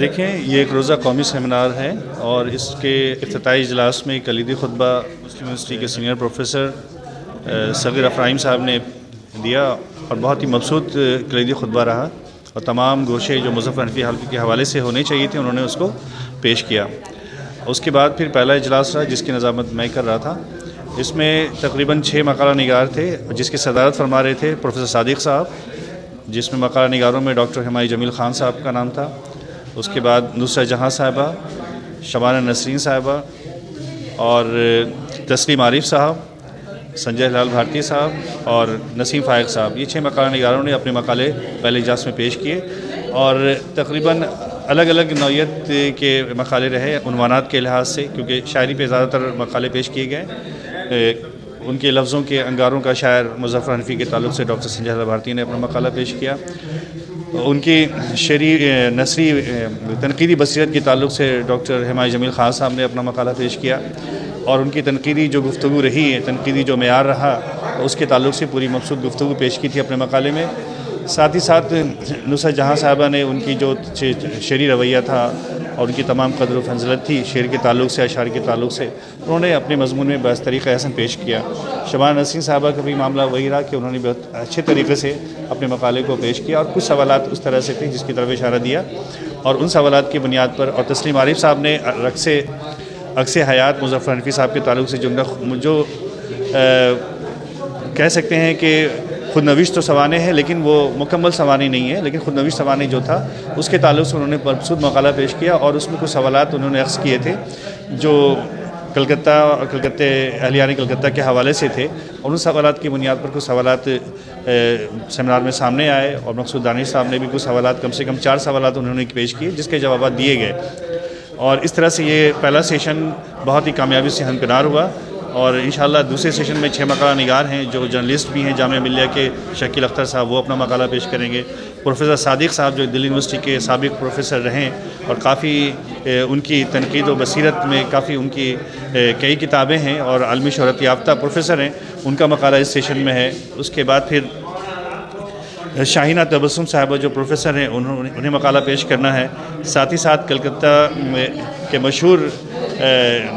دیکھیں، یہ ایک روزہ قومی سیمینار ہے اور اس کے افتتاحی اجلاس میں کلیدی خطبہ مسلم یونیورسٹی کے سینئر پروفیسر صغیر افراہیم صاحب نے دیا اور بہت ہی مبسوط کلیدی خطبہ رہا اور تمام گوشے جو مظفر حنفی حلقے کے حوالے سے ہونے چاہیے تھے انہوں نے اس کو پیش کیا۔ اس کے بعد پھر پہلا اجلاس رہا جس کی نظامت میں کر رہا تھا۔ اس میں تقریباً 6 مقالہ نگار تھے جس کی صدارت فرما رہے تھے پروفیسر صادق صاحب، جس میں مقالہ نگاروں میں ڈاکٹر حمائی جمیل خان صاحب کا نام تھا۔ اس کے بعد نصرت جہاں صاحبہ، شبانہ نسرین صاحبہ اور تسلیم عارف صاحب، سنجے ہلال بھارتی صاحب اور نسیم فائق صاحب، یہ 6 مقالہ نگاروں نے اپنے مقالے پہلے اجلاس میں پیش کیے اور تقریباً الگ الگ نوعیت کے مقالے رہے عنوانات کے لحاظ سے، کیونکہ شاعری پہ زیادہ تر مقالے پیش کیے گئے۔ ان کے لفظوں کے انگاروں کا شاعر مظفر حنفی کے تعلق سے ڈاکٹر سنجے ہلال بھارتی نے اپنا مقالہ پیش کیا۔ ان کی شعری نثری تنقیدی بصیرت کے تعلق سے ڈاکٹر حمائی جمیل خان صاحب نے اپنا مقالہ پیش کیا اور ان کی تنقیدی جو گفتگو رہی ہے، تنقیدی جو معیار رہا، اس کے تعلق سے پوری مبسوط گفتگو پیش کی تھی اپنے مقالے میں۔ ساتھ ہی ساتھ نصرت جہاں صاحبہ نے ان کی جو شعری رویہ تھا اور ان کی تمام قدر و فضیلت تھی شعر کے تعلق سے، اشعار کے تعلق سے، انہوں نے اپنے مضمون میں بس طریقہ حسن پیش کیا۔ شبانہ نسرین صاحبہ کا بھی معاملہ وہی رہا کہ انہوں نے بہت اچھے طریقے سے اپنے مقالے کو پیش کیا اور کچھ سوالات اس طرح سے تھے جس کی طرف اشارہ دیا اور ان سوالات کی بنیاد پر، اور تسلیم عارف صاحب نے عکس حیات مظفر حنفی صاحب کے تعلق سے جو کہہ سکتے ہیں کہ خود نویش تو سوانح ہے لیکن وہ مکمل سوانح نہیں ہے، لیکن خود نویش سوانح جو تھا اس کے تعلق سے انہوں نے مبسوط مقالہ پیش کیا اور اس میں کچھ سوالات انہوں نے عکس کیے تھے جو اہلیان کلکتہ کے حوالے سے تھے، اور ان سوالات کی بنیاد پر کچھ سوالات سیمینار میں سامنے آئے اور مقصود دانش صاحب نے بھی کچھ سوالات، کم سے کم 4 سوالات انہوں نے پیش کیے جس کے جوابات دیے گئے، اور اس طرح سے یہ پہلا سیشن بہت ہی کامیابی سے ہمکنار ہوا۔ اور انشاءاللہ دوسرے سیشن میں 6 مقالہ نگار ہیں جو جرنلسٹ بھی ہیں جامعہ ملیہ کے، شکیل اختر صاحب وہ اپنا مقالہ پیش کریں گے۔ پروفیسر صادق صاحب جو دلی یونیورسٹی کے سابق پروفیسر رہیں اور کافی ان کی تنقید و بصیرت میں کافی ان کی کئی کتابیں ہیں اور عالمی شہرت یافتہ پروفیسر ہیں، ان کا مقالہ اس سیشن میں ہے۔ اس کے بعد پھر شاہینہ تبسم صاحبہ جو پروفیسر ہیں انہیں مقالہ پیش کرنا ہے۔ ساتھ ہی ساتھ کلکتہ کے مشہور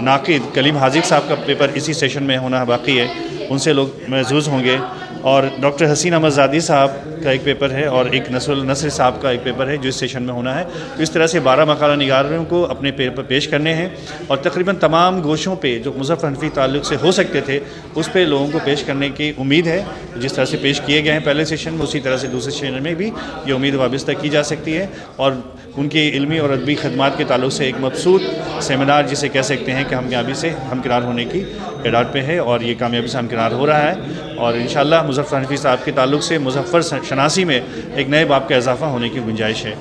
ناقد کلیم حاذق صاحب کا پیپر اسی سیشن میں ہونا باقی ہے، ان سے لوگ محظوظ ہوں گے، اور ڈاکٹر حسین احمد زادی صاحب کا ایک پیپر ہے اور ایک نصر النصر صاحب کا ایک پیپر ہے جو اس سیشن میں ہونا ہے۔ تو اس طرح سے 12 مقالہ نگاروں کو اپنے پیپر پیش کرنے ہیں اور تقریباً تمام گوشوں پہ جو مظفر حنفی تعلق سے ہو سکتے تھے اس پہ لوگوں کو پیش کرنے کی امید ہے۔ جس طرح سے پیش کیے گئے ہیں پہلے سیشن میں، اسی طرح سے دوسرے سیشن میں بھی یہ امید وابستہ کی جا سکتی ہے، اور ان کی علمی اور ادبی خدمات کے تعلق سے ایک مبسوط سیمینار جسے کہہ سکتے ہیں کہ کامیابی سے ہمکنار ہونے کی اعداد پہ ہے، اور یہ کامیابی سے ہمکنار ہو رہا ہے، اور انشاءاللہ مظفر حنفی صاحب کے تعلق سے مظفر شناسی میں ایک نئے باب کا اضافہ ہونے کی گنجائش ہے۔